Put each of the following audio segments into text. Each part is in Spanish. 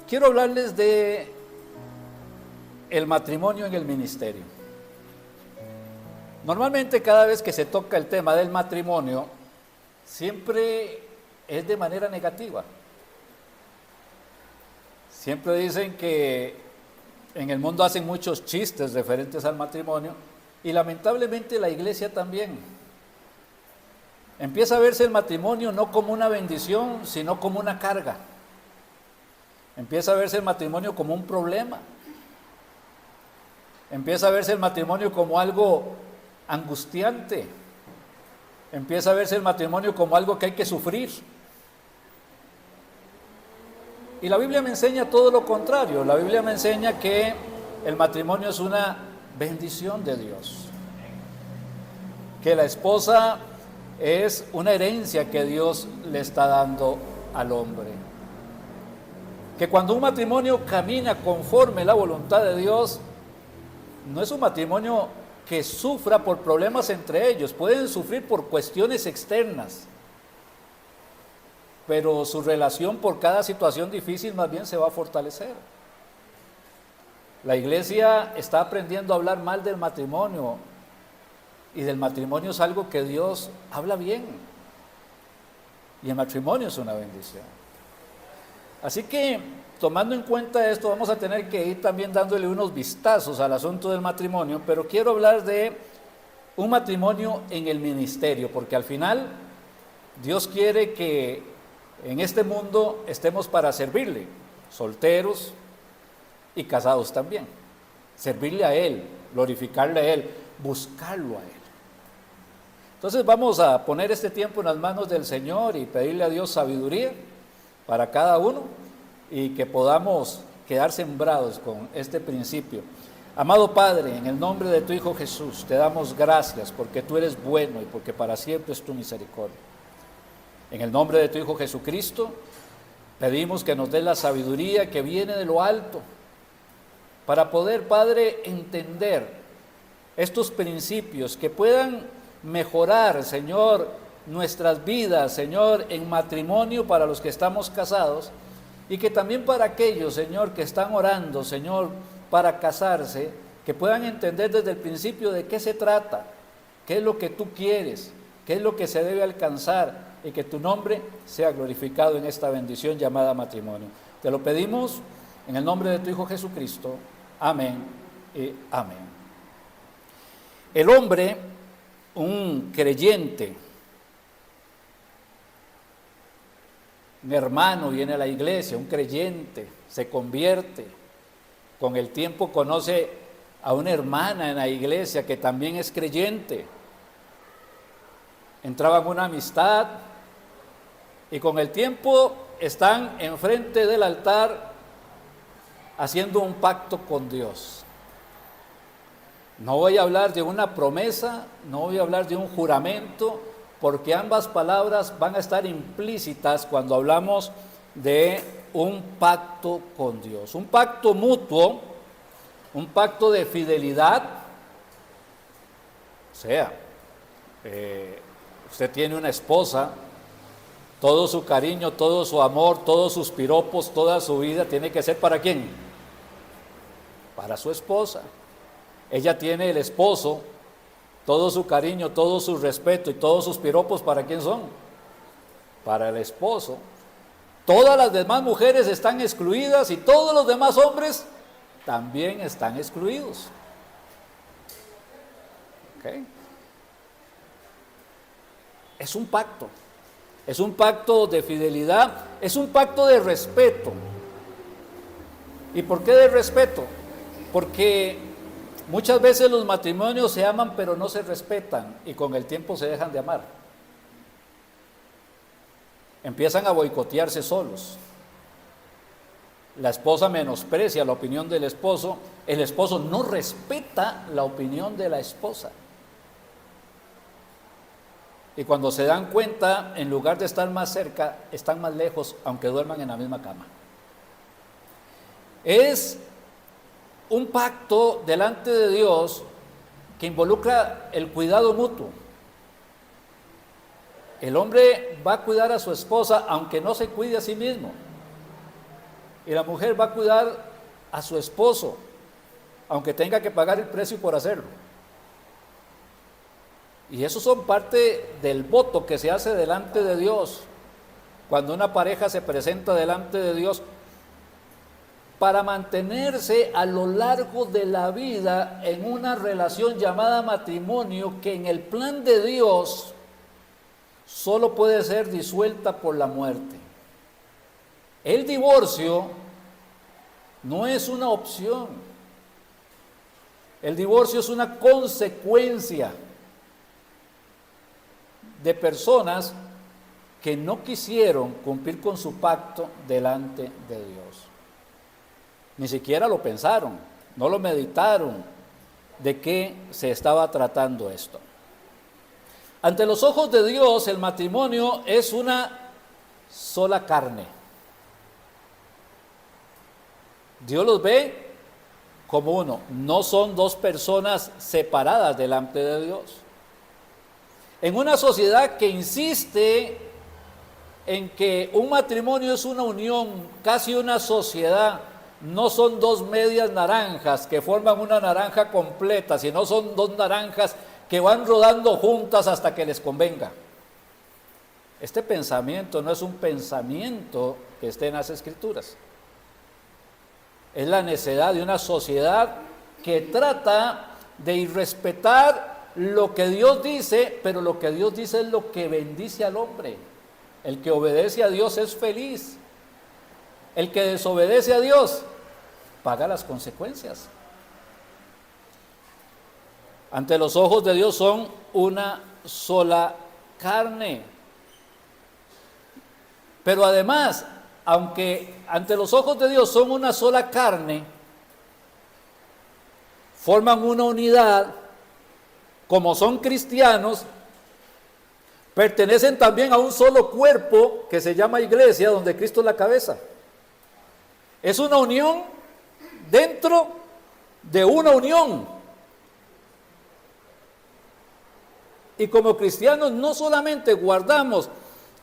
Quiero hablarles de el matrimonio en el ministerio. Normalmente cada vez que se toca el tema del matrimonio, siempre es de manera negativa. Siempre dicen que en el mundo hacen muchos chistes referentes al matrimonio y lamentablemente la iglesia también. Empieza a verse el matrimonio no como una bendición, sino como una carga. Empieza a verse el matrimonio como un problema. Empieza a verse el matrimonio como algo angustiante. Empieza a verse el matrimonio como algo que hay que sufrir. Y la Biblia me enseña todo lo contrario. La Biblia me enseña que el matrimonio es una bendición de Dios. Que la esposa es una herencia que Dios le está dando al hombre. Que cuando un matrimonio camina conforme la voluntad de Dios, no es un matrimonio que sufra por problemas entre ellos. Pueden sufrir por cuestiones externas, pero su relación por cada situación difícil más bien se va a fortalecer. La iglesia está aprendiendo a hablar mal del matrimonio, y del matrimonio es algo que Dios habla bien, y el matrimonio es una bendición. Así que, tomando en cuenta esto, vamos a tener que ir también dándole unos vistazos al asunto del matrimonio, pero quiero hablar de un matrimonio en el ministerio, porque al final Dios quiere que en este mundo estemos para servirle, solteros y casados también, servirle a Él, glorificarle a Él, buscarlo a Él. Entonces vamos a poner este tiempo en las manos del Señor y pedirle a Dios sabiduría para cada uno y que podamos quedar sembrados con este principio. Amado Padre, en el nombre de tu Hijo Jesús, te damos gracias porque tú eres bueno y porque para siempre es tu misericordia. En el nombre de tu Hijo Jesucristo, pedimos que nos dé la sabiduría que viene de lo alto para poder, Padre, entender estos principios que puedan mejorar, Señor, nuestras vidas, Señor, en matrimonio para los que estamos casados, y que también para aquellos, Señor, que están orando, Señor, para casarse, que puedan entender desde el principio de qué se trata, qué es lo que tú quieres, qué es lo que se debe alcanzar, y que tu nombre sea glorificado en esta bendición llamada matrimonio. Te lo pedimos en el nombre de tu Hijo Jesucristo. Amén y amén. El hombre, un creyente, un hermano viene a la iglesia, un creyente, se convierte, con el tiempo conoce a una hermana en la iglesia que también es creyente, entraba en una amistad y con el tiempo están enfrente del altar haciendo un pacto con Dios. No voy a hablar de una promesa, no voy a hablar de un juramento, porque ambas palabras van a estar implícitas cuando hablamos de un pacto con Dios. Un pacto mutuo, un pacto de fidelidad. O sea, usted tiene una esposa, todo su cariño, todo su amor, todos sus piropos, toda su vida tiene que ser ¿para quién? Para su esposa. Ella tiene el esposo, todo su cariño, todo su respeto y todos sus piropos, ¿para quién son? Para el esposo. Todas las demás mujeres están excluidas y todos los demás hombres también están excluidos. ¿Okay? Es un pacto de fidelidad, es un pacto de respeto. ¿Y por qué de respeto? Porque muchas veces los matrimonios se aman pero no se respetan y con el tiempo se dejan de amar. Empiezan a boicotearse solos. La esposa menosprecia la opinión del esposo, el esposo no respeta la opinión de la esposa. Y cuando se dan cuenta, en lugar de estar más cerca, están más lejos, aunque duerman en la misma cama. Es un pacto delante de Dios que involucra el cuidado mutuo. El hombre va a cuidar a su esposa aunque no se cuide a sí mismo. y la mujer va a cuidar a su esposo, aunque tenga que pagar el precio por hacerlo. Y eso son parte del voto que se hace delante de Dios, cuando una pareja se presenta delante de Dios, para mantenerse a lo largo de la vida en una relación llamada matrimonio, que en el plan de Dios solo puede ser disuelta por la muerte. El divorcio no es una opción. El divorcio es una consecuencia de personas que no quisieron cumplir con su pacto delante de Dios. Ni siquiera lo pensaron, no lo meditaron de qué se estaba tratando esto. Ante los ojos de Dios, el matrimonio es una sola carne. Dios los ve como uno, no son dos personas separadas delante de Dios. En una sociedad que insiste en que un matrimonio es una unión, casi una sociedad, no son dos medias naranjas que forman una naranja completa, sino son dos naranjas que van rodando juntas hasta que les convenga. Este pensamiento no es un pensamiento que esté en las Escrituras. Es la necedad de una sociedad que trata de irrespetar lo que Dios dice, pero lo que Dios dice es lo que bendice al hombre. El que obedece a Dios es feliz. El que desobedece a Dios paga las consecuencias. Ante los ojos de Dios son una sola carne. Pero además, aunque ante los ojos de Dios son una sola carne, forman una unidad, como son cristianos, pertenecen también a un solo cuerpo que se llama iglesia, donde Cristo es la cabeza. Es una unión dentro de una unión. Y como cristianos no solamente guardamos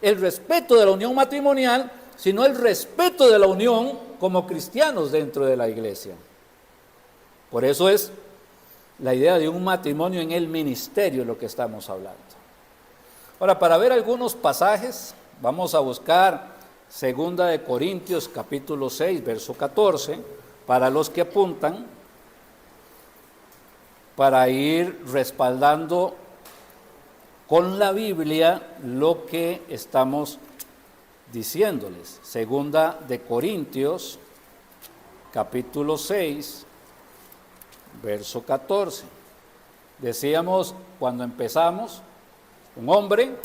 el respeto de la unión matrimonial, sino el respeto de la unión como cristianos dentro de la iglesia. Por eso es la idea de un matrimonio en el ministerio lo que estamos hablando. Ahora, para ver algunos pasajes, vamos a buscar 2 de Corintios capítulo 6, verso 14, para los que apuntan, para ir respaldando con la Biblia lo que estamos diciéndoles. 2 de Corintios capítulo 6, verso 14. Decíamos cuando empezamos, un hombre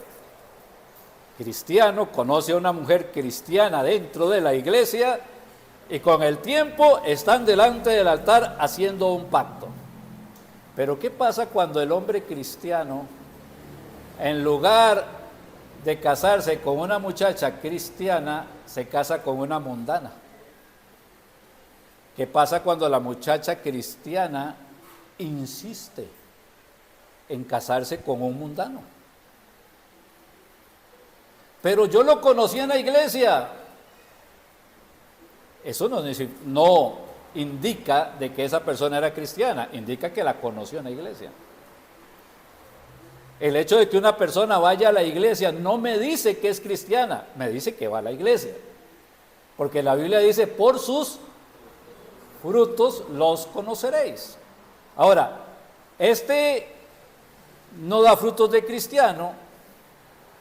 cristiano conoce a una mujer cristiana dentro de la iglesia y con el tiempo están delante del altar haciendo un pacto. Pero ¿qué pasa cuando el hombre cristiano, en lugar de casarse con una muchacha cristiana, se casa con una mundana? ¿Qué pasa cuando la muchacha cristiana insiste en casarse con un mundano? Pero yo lo conocí en la iglesia. Eso no indica de que esa persona era cristiana, indica que la conoció en la iglesia. El hecho de que una persona vaya a la iglesia no me dice que es cristiana, me dice que va a la iglesia. Porque la Biblia dice, por sus frutos los conoceréis. Ahora, este no da frutos de cristiano,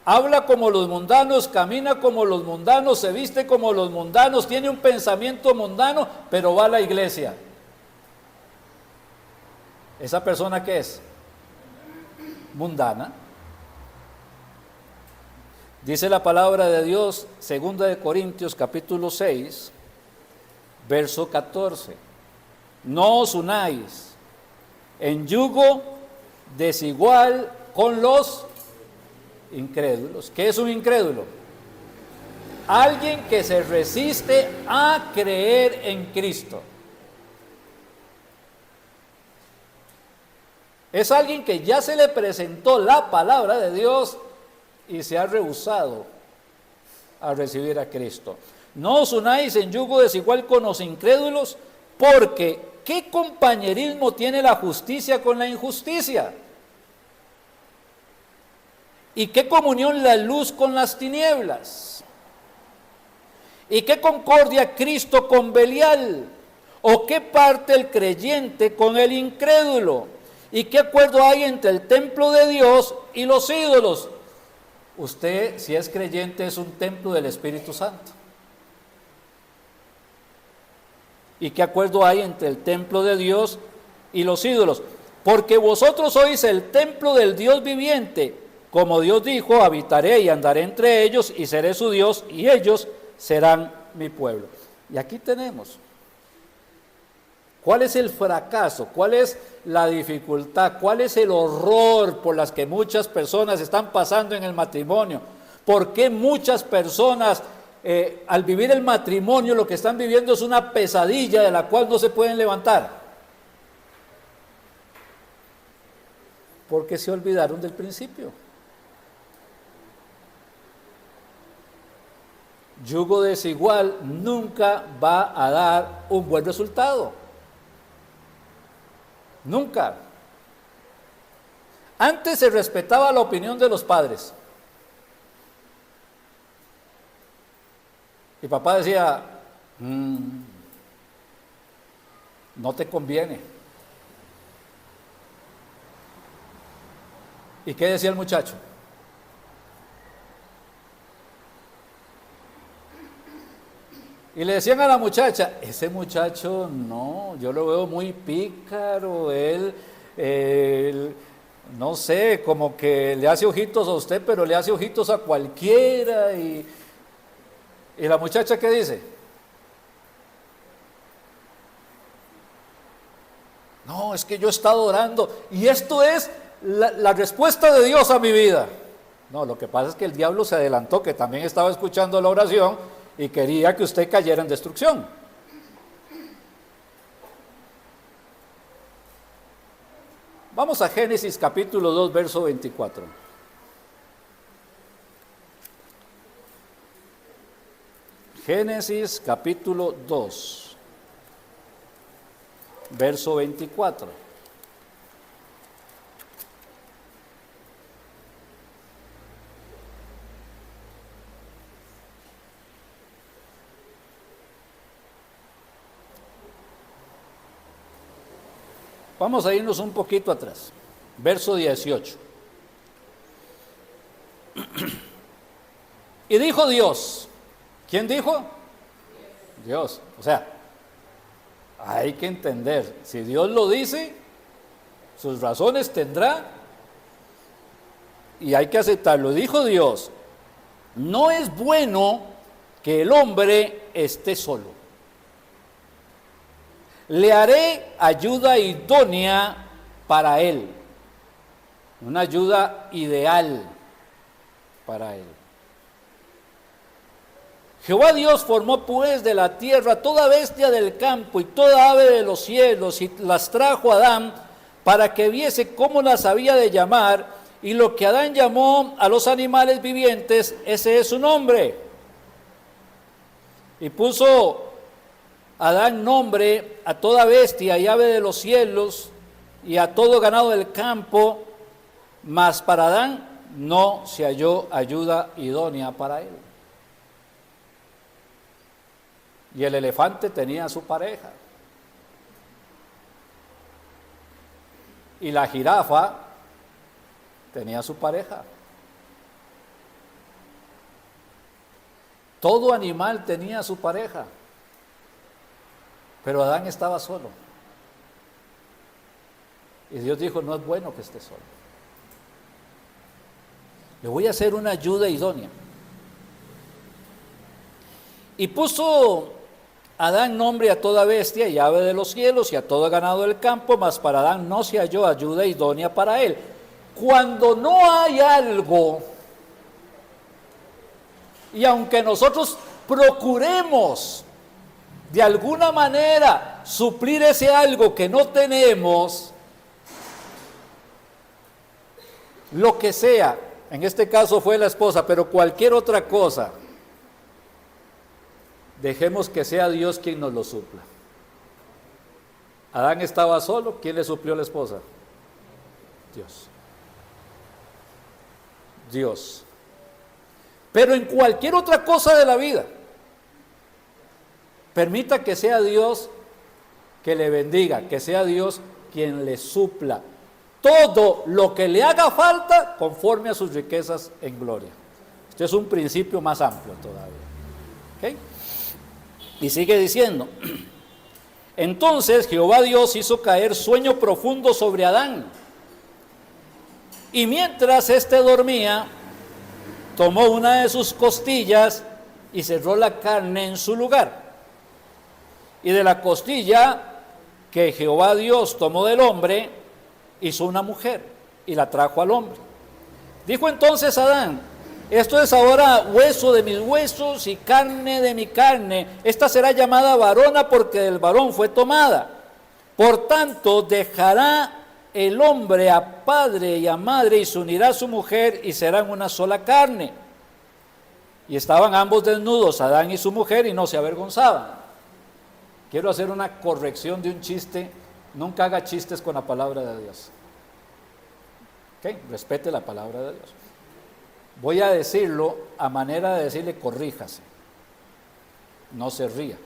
habla como los mundanos, camina como los mundanos, se viste como los mundanos, tiene un pensamiento mundano, pero va a la iglesia. ¿Esa persona qué es? Mundana. Dice la palabra de Dios, 2 de Corintios capítulo 6, verso 14. No os unáis en yugo desigual con los incrédulos. ¿Qué es un incrédulo? Alguien que se resiste a creer en Cristo. Es alguien que ya se le presentó la palabra de Dios y se ha rehusado a recibir a Cristo. No os unáis en yugo desigual con los incrédulos, porque ¿qué compañerismo tiene la justicia con la injusticia? ¿Y qué comunión la luz con las tinieblas? ¿Y qué concordia Cristo con Belial? ¿O qué parte el creyente con el incrédulo? ¿Y qué acuerdo hay entre el templo de Dios y los ídolos? Usted, si es creyente, es un templo del Espíritu Santo. ¿Y qué acuerdo hay entre el templo de Dios y los ídolos? Porque vosotros sois el templo del Dios viviente. Como Dios dijo, habitaré y andaré entre ellos y seré su Dios y ellos serán mi pueblo. Y aquí tenemos. ¿Cuál es el fracaso? ¿Cuál es la dificultad? ¿Cuál es el horror por las que muchas personas están pasando en el matrimonio? ¿Por qué muchas personas al vivir el matrimonio lo que están viviendo es una pesadilla de la cual no se pueden levantar? Porque se olvidaron del principio. Yugo desigual nunca va a dar un buen resultado. Nunca. Antes se respetaba la opinión de los padres. Y papá decía, no te conviene. ¿Y qué decía el muchacho? Y le decían a la muchacha, ese muchacho no, yo lo veo muy pícaro, él, no sé, como que le hace ojitos a usted, pero le hace ojitos a cualquiera. Y la muchacha, ¿qué dice? No, es que yo he estado orando y esto es la respuesta de Dios a mi vida. No, lo que pasa es que el diablo se adelantó, que también estaba escuchando la oración y quería que usted cayera en destrucción. Vamos a Génesis capítulo 2, verso 24. Génesis capítulo 2, verso 24. Vamos a irnos un poquito atrás. Verso 18. Y dijo Dios. ¿Quién dijo? Dios. O sea, hay que entender, si Dios lo dice, sus razones tendrá y hay que aceptarlo. Dijo Dios, no es bueno que el hombre esté solo. Le haré ayuda idónea para él, una ayuda ideal para él. Jehová Dios formó pues de la tierra toda bestia del campo y toda ave de los cielos y las trajo a Adán para que viese cómo las había de llamar, y lo que Adán llamó a los animales vivientes, ese es su nombre. Y puso Adán nombre a toda bestia y ave de los cielos y a todo ganado del campo, mas para Adán no se halló ayuda idónea para él. Y el elefante tenía a su pareja. Y la jirafa tenía a su pareja. Todo animal tenía a su pareja. Pero Adán estaba solo. Y Dios dijo, no es bueno que esté solo. Le voy a hacer una ayuda idónea. Y puso Adán nombre a toda bestia y ave de los cielos y a todo ganado del campo, mas para Adán no se halló ayuda idónea para él. Cuando no hay algo, y aunque nosotros procuremos de alguna manera suplir ese algo que no tenemos, lo que sea, en este caso fue la esposa, pero cualquier otra cosa, dejemos que sea Dios quien nos lo supla. Adán estaba solo, ¿quién le suplió la esposa? Dios. Dios. Pero en cualquier otra cosa de la vida, permita que sea Dios que le bendiga, que sea Dios quien le supla todo lo que le haga falta conforme a sus riquezas en gloria. Este es un principio más amplio todavía. ¿Okay? Y sigue diciendo, entonces Jehová Dios hizo caer sueño profundo sobre Adán, y mientras éste dormía, tomó una de sus costillas y cerró la carne en su lugar. Y de la costilla que Jehová Dios tomó del hombre, hizo una mujer y la trajo al hombre. Dijo entonces Adán, esto es ahora hueso de mis huesos y carne de mi carne. Esta será llamada varona porque del varón fue tomada. Por tanto, dejará el hombre a padre y a madre y se unirá a su mujer y serán una sola carne. Y estaban ambos desnudos, Adán y su mujer, y no se avergonzaban. Quiero hacer una corrección de un chiste. Nunca haga chistes con la palabra de Dios. ¿Ok? Respete la palabra de Dios. Voy a decirlo a manera de decirle corríjase. No se ría.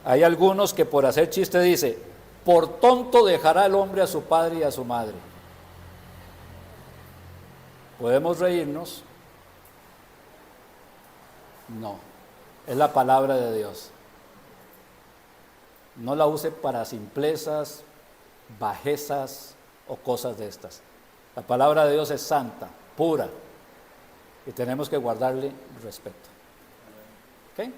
Hay algunos que por hacer chiste dice, por tonto dejará el hombre a su padre y a su madre. ¿Podemos reírnos? No, es la palabra de Dios. No la use para simplezas, bajezas o cosas de estas. La palabra de Dios es santa, pura, y tenemos que guardarle respeto. ¿Ok?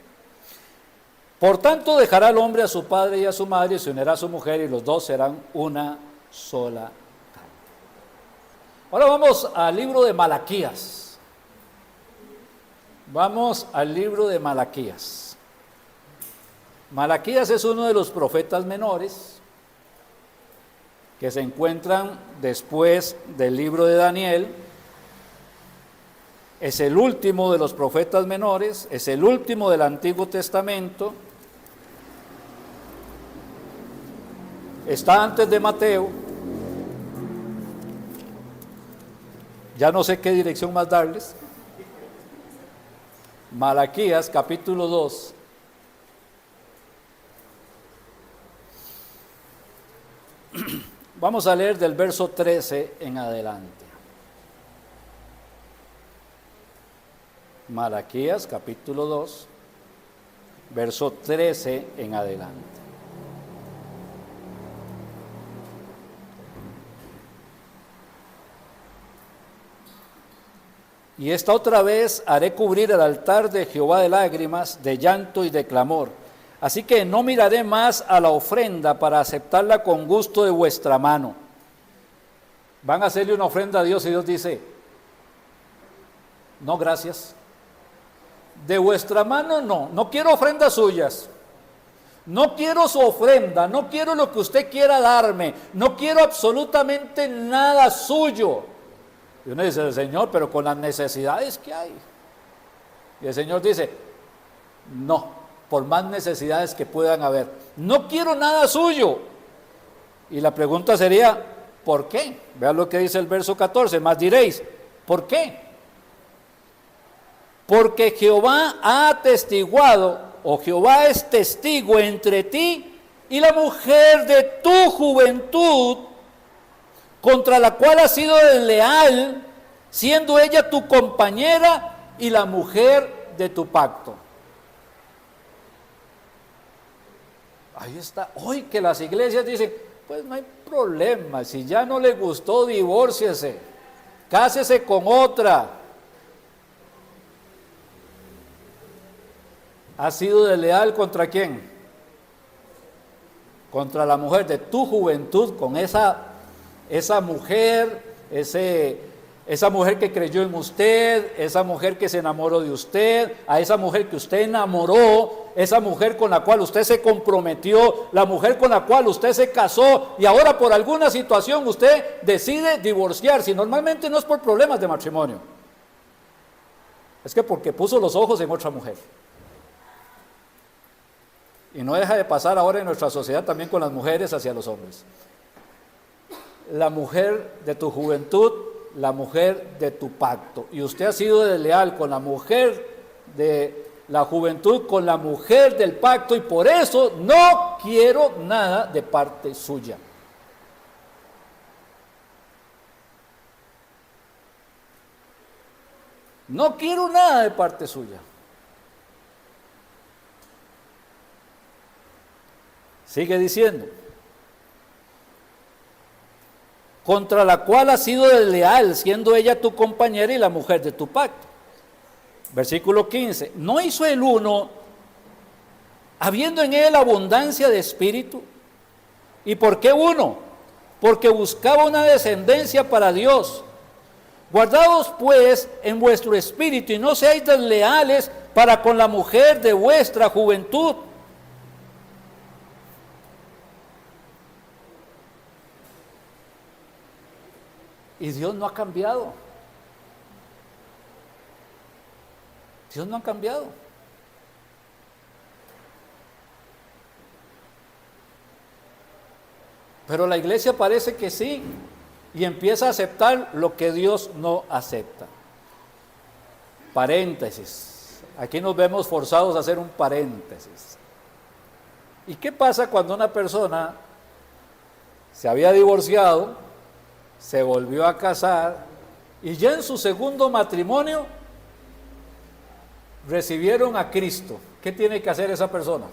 Por tanto, dejará el hombre a su padre y a su madre y se unirá a su mujer y los dos serán una sola carne. Ahora vamos al libro de Malaquías. Vamos al libro de Malaquías. Malaquías es uno de los profetas menores que se encuentran después del libro de Daniel. Es el último de los profetas menores, es el último del Antiguo Testamento. Está antes de Mateo. Ya no sé qué dirección más darles. Malaquías capítulo 2. Vamos a leer del verso 13 en adelante. Malaquías capítulo 2, verso 13 en adelante. Y esta otra vez haré cubrir el altar de Jehová de lágrimas, de llanto y de clamor. Así que no miraré más a la ofrenda para aceptarla con gusto de vuestra mano. Van a hacerle una ofrenda a Dios y Dios dice, no, gracias. De vuestra mano no quiero ofrendas suyas. No quiero su ofrenda, no quiero lo que usted quiera darme, no quiero absolutamente nada suyo. Y uno dice, Señor, pero con las necesidades que hay. Y el Señor dice, no, por más necesidades que puedan haber, no quiero nada suyo. Y la pregunta sería, ¿por qué? Vean lo que dice el verso 14, más diréis, ¿por qué? Porque Jehová ha atestiguado, o Jehová es testigo entre ti y la mujer de tu juventud, contra la cual has sido desleal, siendo ella tu compañera y la mujer de tu pacto. Ahí está. Hoy que las iglesias dicen, pues no hay problema, si ya no le gustó, divórciese, cásese con otra. ¿Has sido desleal contra quién? Contra la mujer de tu juventud, con esa mujer, esa mujer que creyó en usted, esa mujer que se enamoró de usted, a esa mujer que usted enamoró, esa mujer con la cual usted se comprometió, la mujer con la cual usted se casó y ahora por alguna situación usted decide divorciarse. Y normalmente no es por problemas de matrimonio, es que porque puso los ojos en otra mujer. Y no deja de pasar ahora en nuestra sociedad también con las mujeres hacia los hombres. La mujer de tu juventud, la mujer de tu pacto. Y usted ha sido desleal con la mujer de la juventud, con la mujer del pacto, y por eso no quiero nada de parte suya. No quiero nada de parte suya. Sigue diciendo, contra la cual has sido desleal, siendo ella tu compañera y la mujer de tu pacto. Versículo 15, ¿no hizo el uno, habiendo en él abundancia de espíritu? ¿Y por qué uno? Porque buscaba una descendencia para Dios. Guardaos pues en vuestro espíritu y no seáis desleales para con la mujer de vuestra juventud. Y Dios no ha cambiado. Dios no ha cambiado. Pero la iglesia parece que sí, y empieza a aceptar lo que Dios no acepta. Paréntesis. Aquí nos vemos forzados a hacer un paréntesis. ¿Y qué pasa cuando una persona se había divorciado, se volvió a casar y ya en su segundo matrimonio recibieron a Cristo? ¿Qué tiene que hacer esa persona?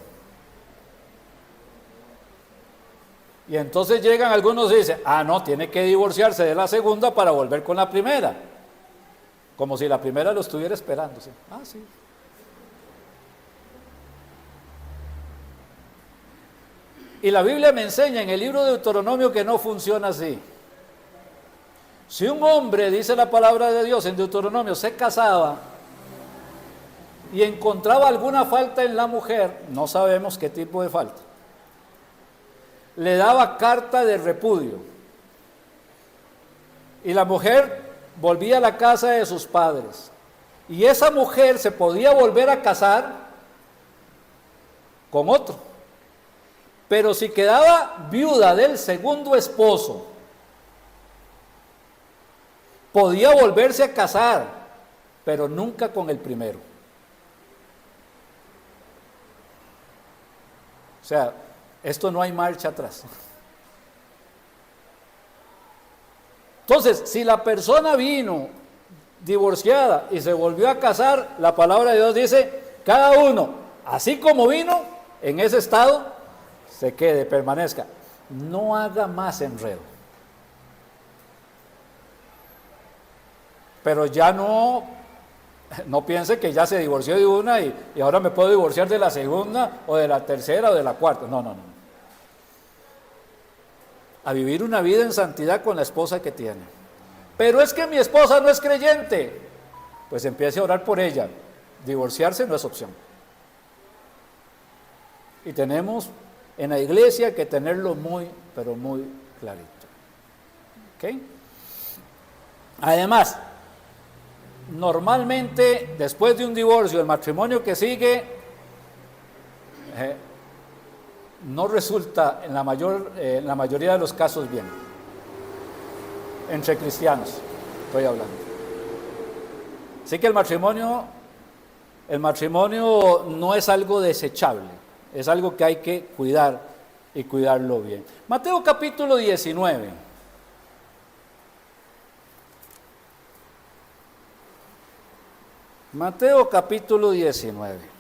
Y entonces llegan algunos y dicen, no, tiene que divorciarse de la segunda para volver con la primera. Como si la primera lo estuviera esperando. ¿Sí? Sí. Y la Biblia me enseña en el libro de Deuteronomio que no funciona así. Si un hombre, dice la palabra de Dios en Deuteronomio, se casaba y encontraba alguna falta en la mujer, no sabemos qué tipo de falta, le daba carta de repudio. Y la mujer volvía a la casa de sus padres. Y esa mujer se podía volver a casar con otro. Pero si quedaba viuda del segundo esposo, podía volverse a casar, pero nunca con el primero. O sea, esto no hay marcha atrás. Entonces, si la persona vino divorciada y se volvió a casar, la palabra de Dios dice, cada uno, así como vino, en ese estado, se quede, permanezca. No haga más enredo. Pero ya no piense que ya se divorció de una y ahora me puedo divorciar de la segunda o de la tercera o de la cuarta. No. A vivir una vida en santidad con la esposa que tiene. Pero es que mi esposa no es creyente. Pues empiece a orar por ella. Divorciarse no es opción. Y tenemos en la iglesia que tenerlo muy, pero muy clarito. ¿Ok? Además, normalmente después de un divorcio, el matrimonio que sigue no resulta en la mayoría de los casos bien. Entre cristianos estoy hablando. Así que el matrimonio no es algo desechable, es algo que hay que cuidar y cuidarlo bien. Mateo capítulo 19. Mateo capítulo 19.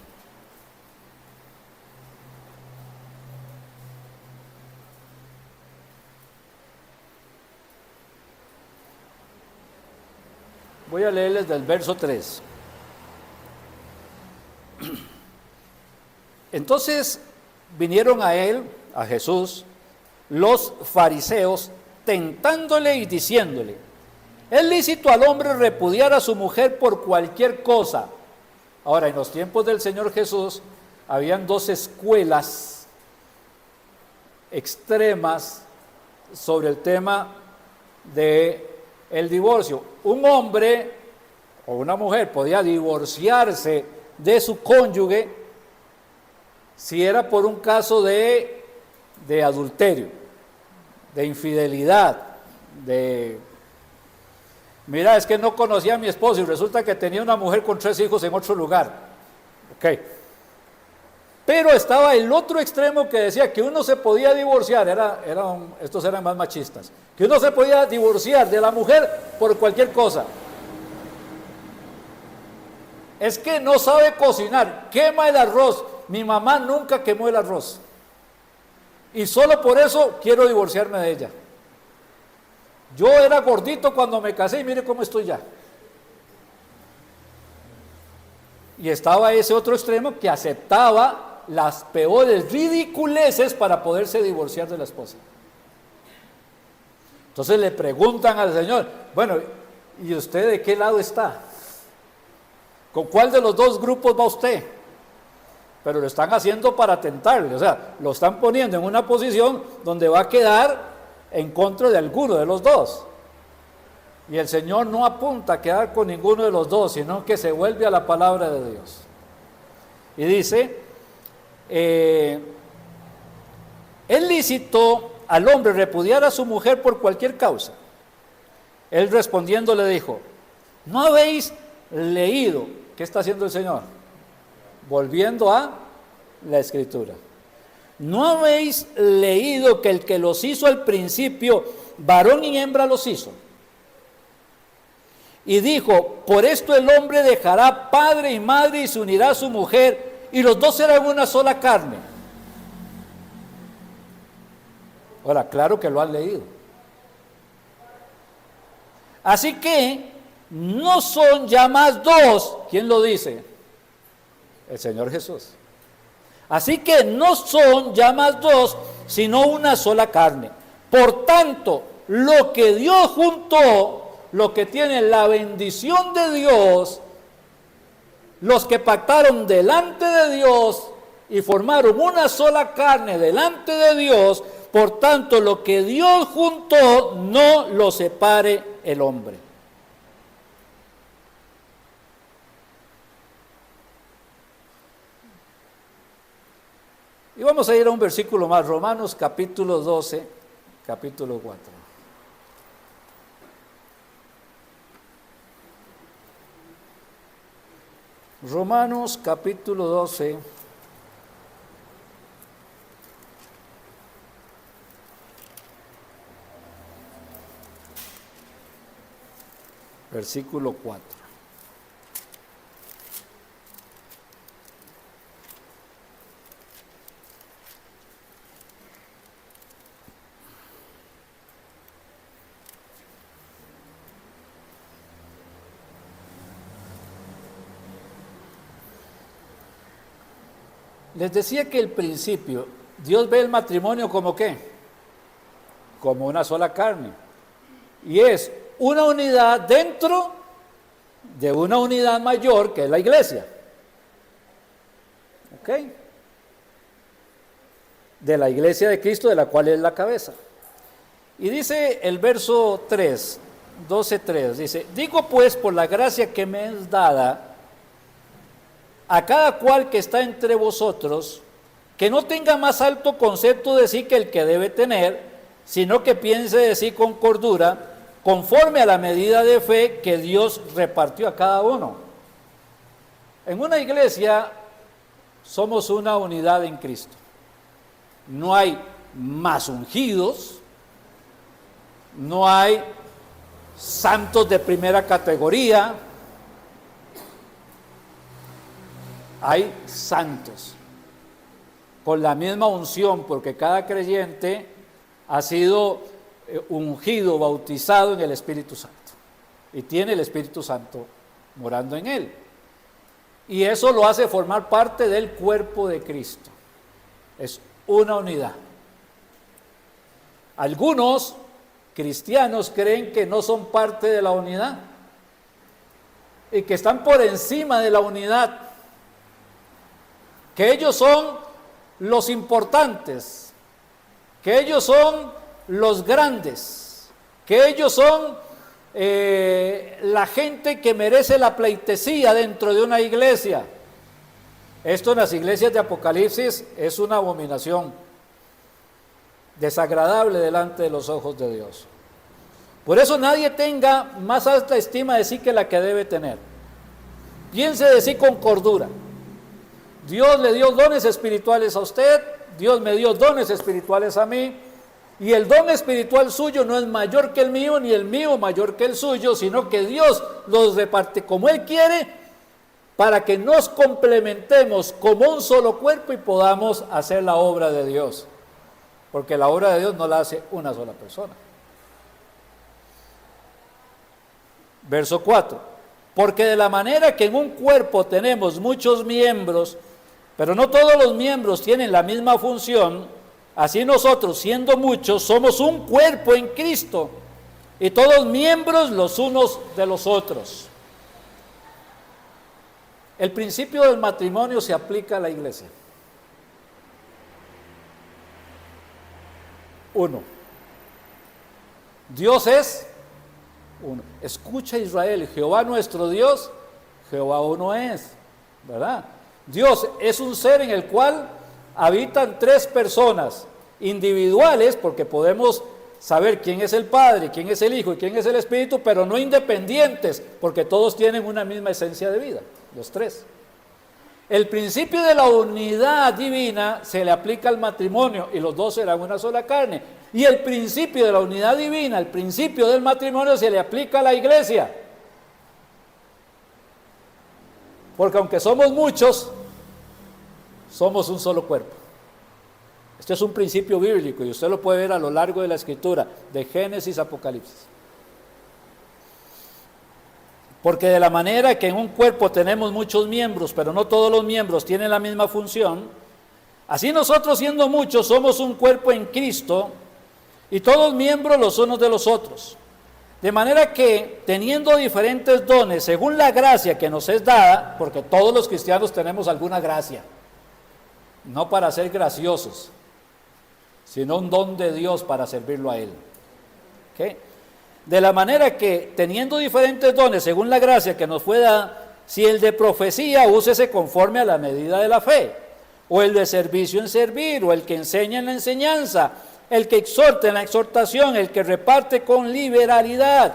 Voy a leerles del verso 3. Entonces vinieron a él, a Jesús, los fariseos, tentándole y diciéndole, ¿es lícito al hombre repudiar a su mujer por cualquier cosa? Ahora, en los tiempos del Señor Jesús, habían dos escuelas extremas sobre el tema de el divorcio. Un hombre o una mujer podía divorciarse de su cónyuge si era por un caso de adulterio, de infidelidad, mira, es que no conocía a mi esposo y resulta que tenía una mujer con 3 hijos en otro lugar. Ok. Pero estaba el otro extremo que decía que uno se podía divorciar, estos eran más machistas, que uno se podía divorciar de la mujer por cualquier cosa. Es que no sabe cocinar, quema el arroz. Mi mamá nunca quemó el arroz. Y solo por eso quiero divorciarme de ella. Yo era gordito cuando me casé y mire cómo estoy ya. Y estaba ese otro extremo que aceptaba las peores ridiculeces para poderse divorciar de la esposa. Entonces le preguntan al Señor, bueno, ¿y usted de qué lado está? ¿Con cuál de los dos grupos va usted? Pero lo están haciendo para tentarle, o sea, lo están poniendo en una posición donde va a quedar en contra de alguno de los dos. Y el Señor no apunta a quedar con ninguno de los dos, sino que se vuelve a la palabra de Dios. Y dice, es lícito al hombre repudiar a su mujer por cualquier causa. Él respondiendo le dijo, ¿no habéis leído? ¿Qué está haciendo el Señor? Volviendo a la Escritura. ¿No habéis leído que el que los hizo al principio, varón y hembra los hizo? Y dijo, por esto el hombre dejará padre y madre y se unirá a su mujer, y los dos serán una sola carne. Ahora, claro que lo han leído. Así que no son ya más dos. ¿Quién lo dice? El Señor Jesús. Así que no son ya más dos, sino una sola carne. Por tanto, lo que Dios juntó, lo que tiene la bendición de Dios, los que pactaron delante de Dios y formaron una sola carne delante de Dios, por tanto, lo que Dios juntó, no lo separe el hombre. Y vamos a ir a un versículo más, Romanos capítulo 12, capítulo 4. Romanos capítulo 12, versículo 4. Les decía que el principio, Dios ve el matrimonio como ¿qué? Como una sola carne. Y es una unidad dentro de una unidad mayor que es la iglesia. ¿Ok? De la iglesia de Cristo, de la cual es la cabeza. Y dice el verso 3, 12:3, dice, digo pues por la gracia que me es dada, a cada cual que está entre vosotros, que no tenga más alto concepto de sí que el que debe tener, sino que piense de sí con cordura, conforme a la medida de fe que Dios repartió a cada uno. En una iglesia somos una unidad en Cristo. No hay más ungidos, no hay santos de primera categoría, hay santos con la misma unción, porque cada creyente ha sido ungido, bautizado en el Espíritu Santo y tiene el Espíritu Santo morando en él, y eso lo hace formar parte del cuerpo de Cristo. Es una unidad. Algunos cristianos creen que no son parte de la unidad y que están por encima de la unidad, que ellos son los importantes, que ellos son los grandes, que ellos son la gente que merece la pleitesía dentro de una iglesia. Esto en las iglesias de Apocalipsis es una abominación, desagradable delante de los ojos de Dios. Por eso nadie tenga más alta estima de sí que la que debe tener. Piense de sí con cordura. Dios le dio dones espirituales a usted, Dios me dio dones espirituales a mí, y el don espiritual suyo no es mayor que el mío, ni el mío mayor que el suyo, sino que Dios los reparte como Él quiere, para que nos complementemos como un solo cuerpo y podamos hacer la obra de Dios. Porque la obra de Dios no la hace una sola persona. Verso 4. Porque de la manera que en un cuerpo tenemos muchos miembros, pero no todos los miembros tienen la misma función, así nosotros, siendo muchos, somos un cuerpo en Cristo, y todos miembros los unos de los otros. El principio del matrimonio se aplica a la iglesia. 1. Dios es uno. Escucha Israel, Jehová nuestro Dios, Jehová uno es, ¿verdad? Dios es un ser en el cual habitan 3 personas individuales, porque podemos saber quién es el Padre, quién es el Hijo y quién es el Espíritu, pero no independientes, porque todos tienen una misma esencia de vida, los 3. El principio de la unidad divina se le aplica al matrimonio y los 2 serán una sola carne. Y el principio de la unidad divina, el principio del matrimonio se le aplica a la iglesia. Porque aunque somos muchos, somos un solo cuerpo. Este es un principio bíblico y usted lo puede ver a lo largo de la Escritura, de Génesis a Apocalipsis. Porque de la manera que en un cuerpo tenemos muchos miembros, pero no todos los miembros tienen la misma función, así nosotros siendo muchos somos un cuerpo en Cristo y todos miembros los unos de los otros. De manera que teniendo diferentes dones según la gracia que nos es dada, porque todos los cristianos tenemos alguna gracia, no para ser graciosos, sino un don de Dios para servirlo a Él. ¿Okay? De la manera que, teniendo diferentes dones según la gracia que nos fue dada, si el de profecía, úsese conforme a la medida de la fe, o el de servicio en servir, o el que enseña en la enseñanza, el que exhorta en la exhortación, el que reparte con liberalidad,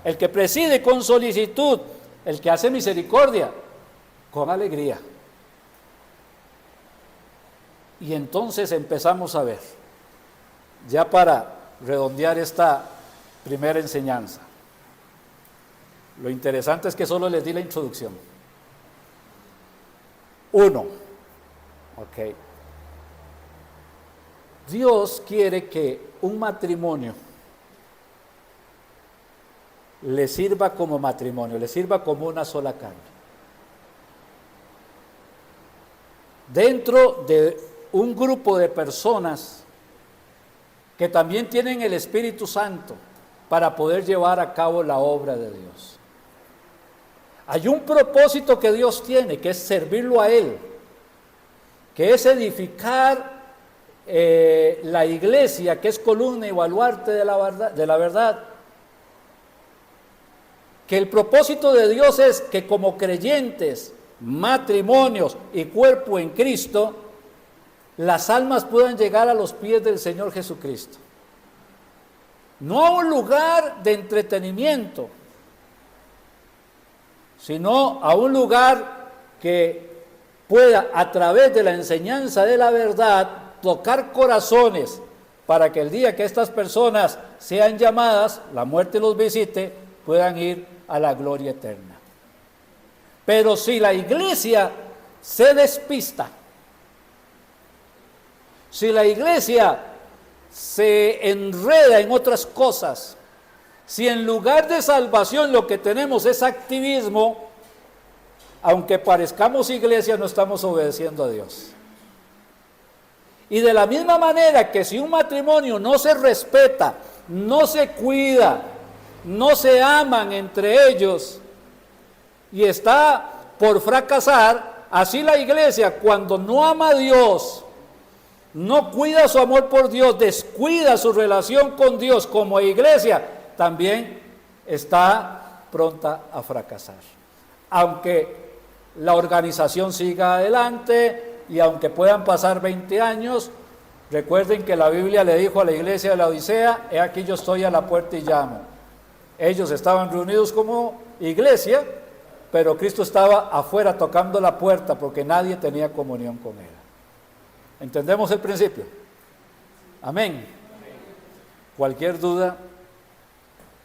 el que preside con solicitud, el que hace misericordia con alegría. Y entonces empezamos a ver, ya para redondear esta primera enseñanza. Lo interesante es que solo les di la introducción. 1. Ok. Dios quiere que un matrimonio le sirva como matrimonio, le sirva como una sola carne. Dentro de un grupo de personas que también tienen el Espíritu Santo para poder llevar a cabo la obra de Dios. Hay un propósito que Dios tiene, que es servirlo a Él, que es edificar la iglesia, que es columna y baluarte de la verdad. Que el propósito de Dios es que como creyentes, matrimonios y cuerpo en Cristo, las almas puedan llegar a los pies del Señor Jesucristo. No a un lugar de entretenimiento, sino a un lugar que pueda, a través de la enseñanza de la verdad, tocar corazones para que el día que estas personas sean llamadas, la muerte los visite, puedan ir a la gloria eterna. Pero si la iglesia se despista, si la iglesia se enreda en otras cosas, si en lugar de salvación lo que tenemos es activismo, aunque parezcamos iglesia, no estamos obedeciendo a Dios. Y de la misma manera que si un matrimonio no se respeta, no se cuida, no se aman entre ellos y está por fracasar, así la iglesia cuando no ama a Dios, no cuida su amor por Dios, descuida su relación con Dios como iglesia, también está pronta a fracasar. Aunque la organización siga adelante y aunque puedan pasar 20 años, recuerden que la Biblia le dijo a la iglesia de la Odisea: he aquí yo estoy a la puerta y llamo. Ellos estaban reunidos como iglesia, pero Cristo estaba afuera tocando la puerta porque nadie tenía comunión con Él. ¿Entendemos el principio? Amén. Cualquier duda,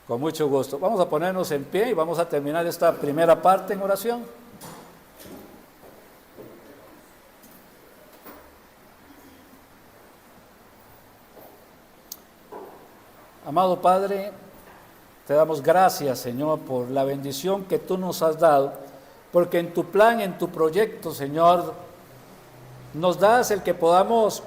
con mucho gusto. Vamos a ponernos en pie y vamos a terminar esta primera parte en oración. Amado Padre, te damos gracias, Señor, por la bendición que tú nos has dado, porque en tu plan, en tu proyecto, Señor, nos das el que podamos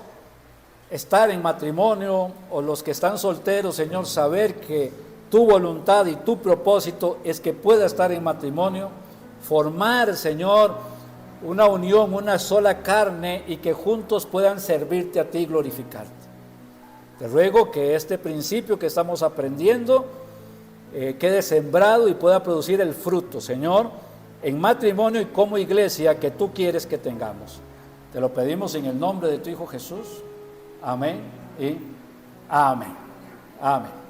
estar en matrimonio, o los que están solteros, Señor, saber que tu voluntad y tu propósito es que pueda estar en matrimonio, formar, Señor, una unión, una sola carne, y que juntos puedan servirte a ti y glorificarte. Te ruego que este principio que estamos aprendiendo quede sembrado y pueda producir el fruto, Señor, en matrimonio y como iglesia que tú quieres que tengamos. Te lo pedimos en el nombre de tu Hijo Jesús. Amén y amén. Amén.